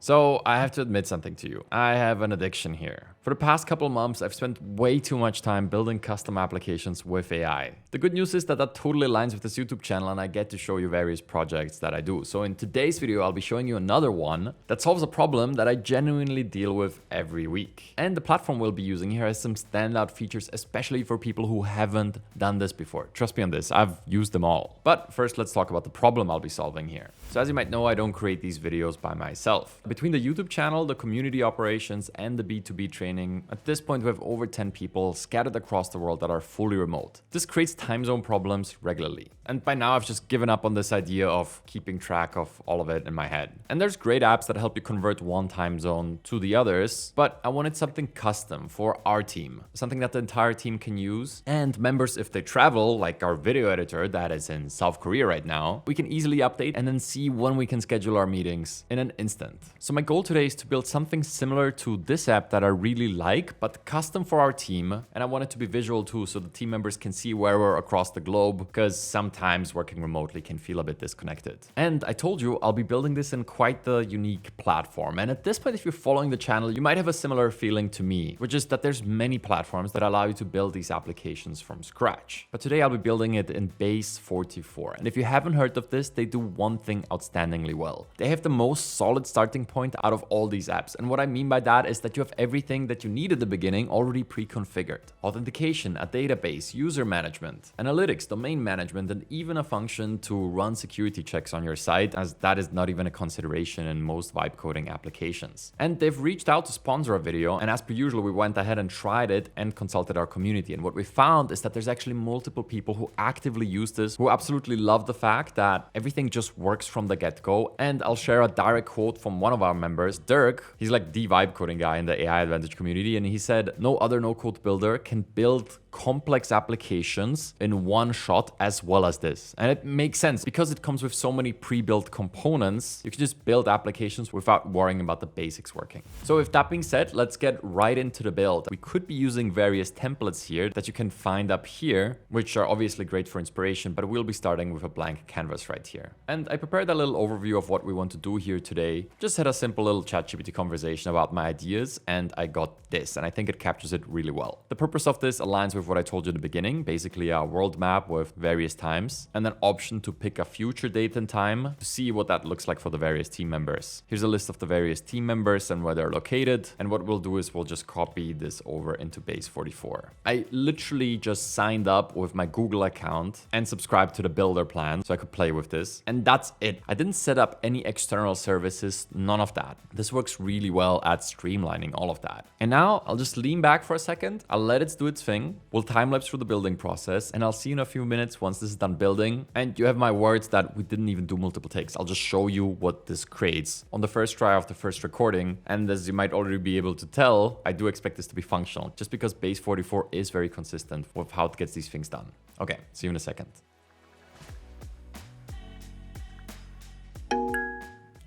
So I have to admit something to you. I have an addiction here. For the past couple of months, I've spent way too much time building custom applications with AI. The good news is that that totally aligns with this YouTube channel and I get to show you various projects that I do. So in today's video, I'll be showing you another one that solves a problem that I genuinely deal with every week. And the platform we'll be using here has some standout features, especially for people who haven't done this before. Trust me on this, I've used them all. But first, let's talk about the problem I'll be solving here. So as you might know, I don't create these videos by myself. Between the YouTube channel, the community operations, and the B2B training, at this point we have over 10 people scattered across the world that are fully remote. This creates time zone problems regularly. And by now I've just given up on this idea of keeping track of all of it in my head. And there's great apps that help you convert one time zone to the others, but I wanted something custom for our team, something that the entire team can use. And members, if they travel, like our video editor that is in South Korea right now, we can easily update and then see when we can schedule our meetings in an instant. So my goal today is to build something similar to this app that I really like, but custom for our team. And I want it to be visual too, so the team members can see where we're across the globe, because sometimes working remotely can feel a bit disconnected. And I told you I'll be building this in quite the unique platform. And at this point, if you're following the channel, you might have a similar feeling to me, which is that there's many platforms that allow you to build these applications from scratch. But today I'll be building it in Base 44. And if you haven't heard of this, they do one thing outstandingly well. They have the most solid starting point out of all these apps. And what I mean by that is that you have everything that you need at the beginning already pre-configured. Authentication, a database, user management, analytics, domain management, and even a function to run security checks on your site, as that is not even a consideration in most vibe coding applications. And they've reached out to sponsor a video, and as per usual, we went ahead and tried it and consulted our community. And what we found is that there's actually multiple people who actively use this, who absolutely love the fact that everything just works from the get-go. And I'll share a direct quote from one of our members, Dirk. He's like the vibe coding guy in the aiadvantage community, and he said, "No other no-code builder can build complex applications in one shot as well as this." And it makes sense because it comes with so many pre-built components. You can just build applications without worrying about the basics working. So with that being said, let's get right into the build. We could be using various templates here that you can find up here, which are obviously great for inspiration, but we'll be starting with a blank canvas right here. And I prepared a little overview of what we want to do here today. Just had a simple little ChatGPT conversation about my ideas, and I got this, and I think it captures it really well. The purpose of this aligns with what I told you in the beginning, basically a world map with various times and an option to pick a future date and time to see what that looks like for the various team members. Here's a list of the various team members and where they're located. And what we'll do is we'll just copy this over into Base 44. I literally just signed up with my Google account and subscribed to the builder plan so I could play with this. And that's it. I didn't set up any external services, none of that. This works really well at streamlining all of that. And now I'll just lean back for a second. I'll let it do its thing. We'll time-lapse through the building process, and I'll see you in a few minutes once this is done building. And you have my words that we didn't even do multiple takes. I'll just show you what this creates on the first try of the first recording. And as you might already be able to tell, I do expect this to be functional, just because Base 44 is very consistent with how it gets these things done. Okay, see you in a second.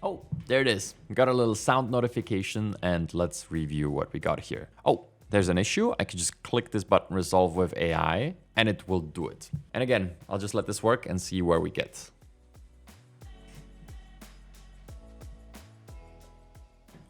Oh, there it is. We got a little sound notification, and let's review what we got here. Oh, there's an issue. I can just click this button, resolve with AI, and it will do it. And again, I'll just let this work and see where we get.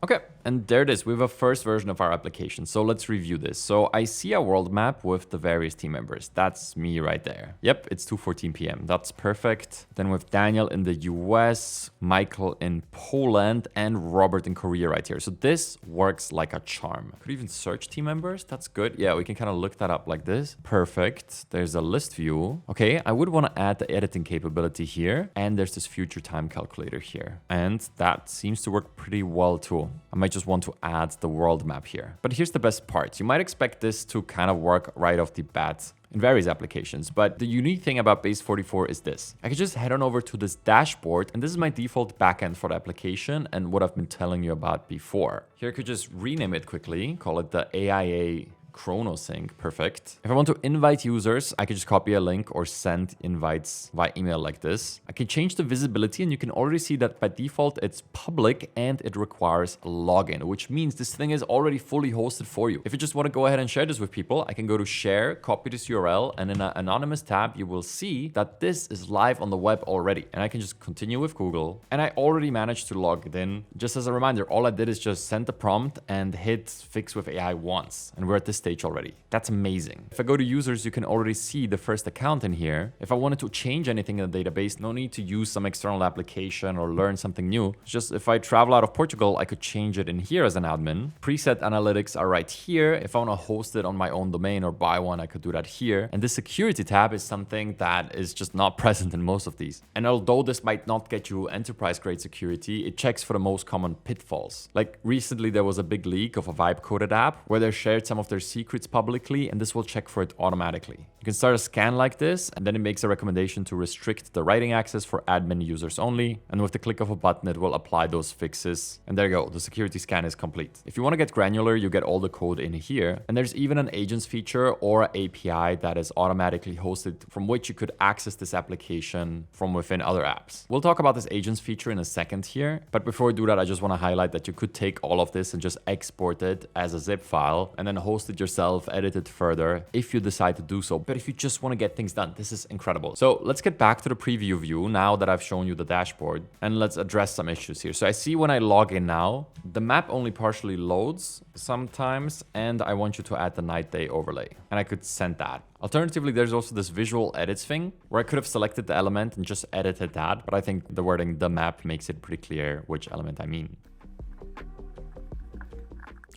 Okay, and there it is. We have a first version of our application. So let's review this. So I see a world map with the various team members. That's me right there. Yep, it's 2:14 p.m. That's perfect. Then with Daniel in the US, Michael in Poland, and Robert in Korea right here. So this works like a charm. Could even search team members. That's good. Yeah, we can kind of look that up like this. Perfect. There's a list view. Okay, I would want to add the editing capability here. And there's this future time calculator here. And that seems to work pretty well too. I might just want to add the world map here. But here's the best part. You might expect this to kind of work right off the bat in various applications. But the unique thing about Base 44 is this. I can just head on over to this dashboard, and this is my default backend for the application and what I've been telling you about before. Here I could just rename it quickly, call it the AIA Chrono sync. Perfect. If I want to invite users, I can just copy a link or send invites via email like this. I can change the visibility, and you can already see that by default it's public and it requires a login, which means this thing is already fully hosted for you. If you just want to go ahead and share this with people, I can go to share, copy this URL, and in an anonymous tab, you will see that this is live on the web already. And I can just continue with Google. And I already managed to log it in. Just as a reminder, all I did is just send the prompt and hit fix with AI once. And we're at this stage already. That's amazing. If I go to users, you can already see the first account in here. If I wanted to change anything in the database, no need to use some external application or learn something new. It's just if I travel out of Portugal, I could change it in here as an admin. Preset analytics are right here. If I want to host it on my own domain or buy one, I could do that here. And this security tab is something that is just not present in most of these. And although this might not get you enterprise grade security, it checks for the most common pitfalls. Like recently there was a big leak of a vibe coded app where they shared some of their secrets publicly, and this will check for it automatically. You can start a scan like this, and then it makes a recommendation to restrict the writing access for admin users only. And with the click of a button, it will apply those fixes. And there you go, the security scan is complete. If you want to get granular, you get all the code in here. And there's even an agents feature or an API that is automatically hosted from which you could access this application from within other apps. We'll talk about this agents feature in a second here. But before we do that, I just want to highlight that you could take all of this and just export it as a zip file and then host it yourself, edit it further if you decide to do so. But if you just want to get things done, this is incredible. So let's get back to the preview view now that I've shown you the dashboard, and let's address some issues here. So I see when I log in now, the map only partially loads sometimes, and I want you to add the night day overlay, and I could send that. Alternatively, there's also this visual edits thing where I could have selected the element and just edited that, but I think the wording the map makes it pretty clear which element I mean.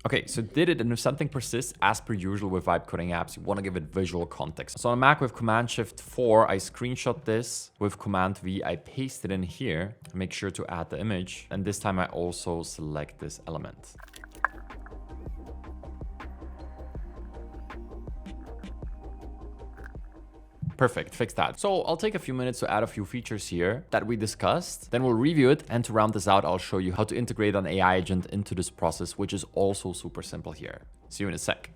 Okay, so did it, and if something persists, as per usual with vibe coding apps, you want to give it visual context. So on a Mac with Command-Shift-4, I screenshot this. With Command-V, I paste it in here. Make sure to add the image. And this time I also select this element. Perfect, fix that. So I'll take a few minutes to add a few features here that we discussed. Then we'll review it. And to round this out, I'll show you how to integrate an AI agent into this process, which is also super simple here. See you in a sec.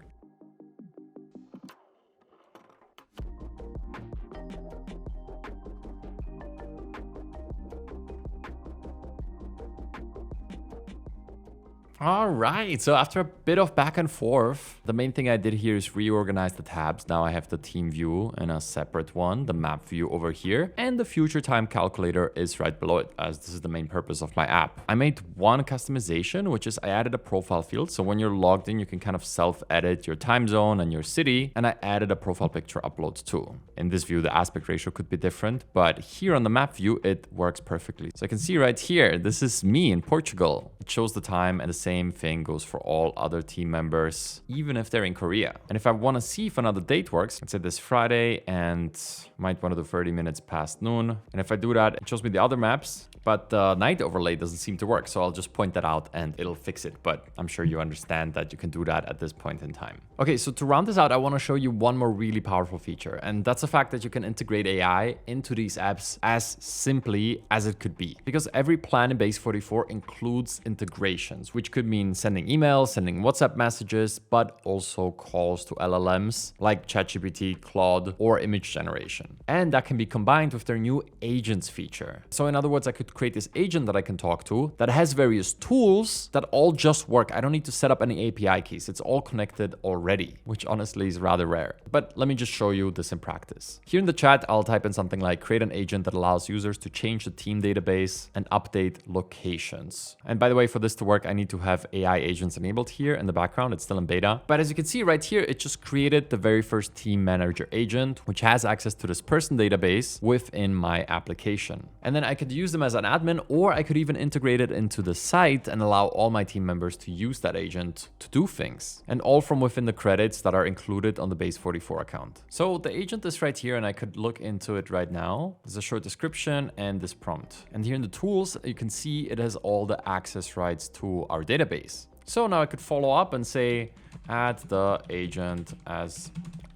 All right, so after a bit of back and forth, the main thing I did here is reorganize the tabs. Now I have the team view in a separate one, the map view over here, and the future time calculator is right below it, as this is the main purpose of my app. I made one customization, which is I added a profile field. So when you're logged in, you can kind of self-edit your time zone and your city, and I added a profile picture upload too. In this view, the aspect ratio could be different, but here on the map view, it works perfectly. So I can see right here, this is me in Portugal. It shows the time, and the same thing goes for all other team members, even if they're in Korea. And if I want to see if another date works, let's say this Friday and might want to do 30 minutes past noon. And if I do that, it shows me the other maps, but the night overlay doesn't seem to work. So I'll just point that out and it'll fix it. But I'm sure you understand that you can do that at this point in time. Okay, so to round this out, I want to show you one more really powerful feature. And that's the fact that you can integrate AI into these apps as simply as it could be. Because every plan in Base 44 includes integrations, which could mean sending emails, sending WhatsApp messages, but also calls to LLMs like ChatGPT, Claude, or image generation. And that can be combined with their new agents feature. So in other words, I could create this agent that I can talk to that has various tools that all just work. I don't need to set up any API keys. It's all connected already, which honestly is rather rare. But let me just show you this in practice. Here in the chat, I'll type in something like create an agent that allows users to change the team database and update locations. And by the way, for this to work, I need to have AI agents enabled here in the background. It's still in beta. But as you can see right here, it just created the very first team manager agent, which has access to this person database within my application. And then I could use them as an admin, or I could even integrate it into the site and allow all my team members to use that agent to do things. And all from within the credits that are included on the Base 44 account. So the agent is right here and I could look into it right now. There's a short description and this prompt. And here in the tools, you can see it has all the access rights to our database. So now I could follow up and say, add the agent as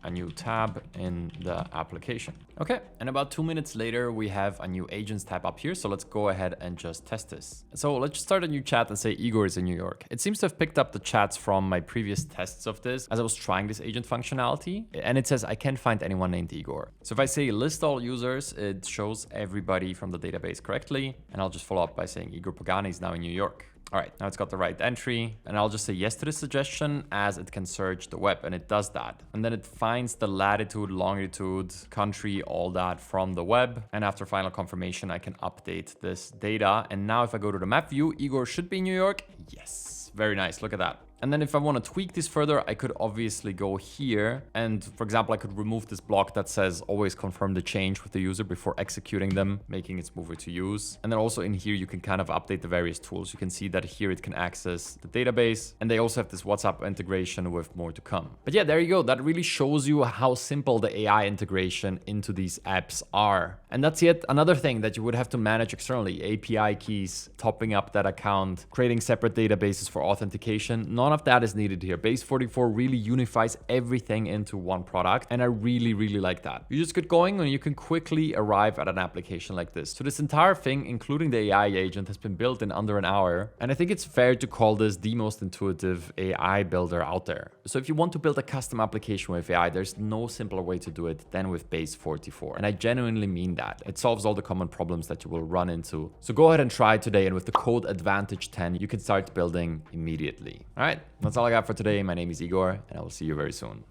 a new tab in the application. Okay, and about 2 minutes later, we have a new agents tab up here. So let's go ahead and just test this. So let's just start a new chat and say Igor is in New York. It seems to have picked up the chats from my previous tests of this as I was trying this agent functionality. And it says I can't find anyone named Igor. So if I say list all users, it shows everybody from the database correctly. And I'll just follow up by saying Igor Pagani is now in New York. All right, now it's got the right entry, and I'll just say yes to this suggestion as it can search the web, and it does that. And then it finds the latitude, longitude, country, all that from the web. And after final confirmation, I can update this data. And now if I go to the map view, Igor should be in New York. Yes, very nice, look at that. And then if I want to tweak this further, I could obviously go here. And for example, I could remove this block that says always confirm the change with the user before executing them, making it smoother to use. And then also in here, you can kind of update the various tools. You can see that here it can access the database. And they also have this WhatsApp integration with more to come. But yeah, there you go. That really shows you how simple the AI integration into these apps are. And that's yet another thing that you would have to manage externally. API keys, topping up that account, creating separate databases for authentication. None of that is needed here. Base 44 really unifies everything into one product, and I really, really like that. You just get going and you can quickly arrive at an application like this. So this entire thing, including the AI agent, has been built in under an hour, and I think it's fair to call this the most intuitive AI builder out there. So if you want to build a custom application with AI, there's no simpler way to do it than with Base 44, and I genuinely mean that. It solves all the common problems that you will run into. So go ahead and try it today, and with the code aiadvantage10, you can start building immediately. All right, that's all I got for today. My name is Igor, and I will see you very soon.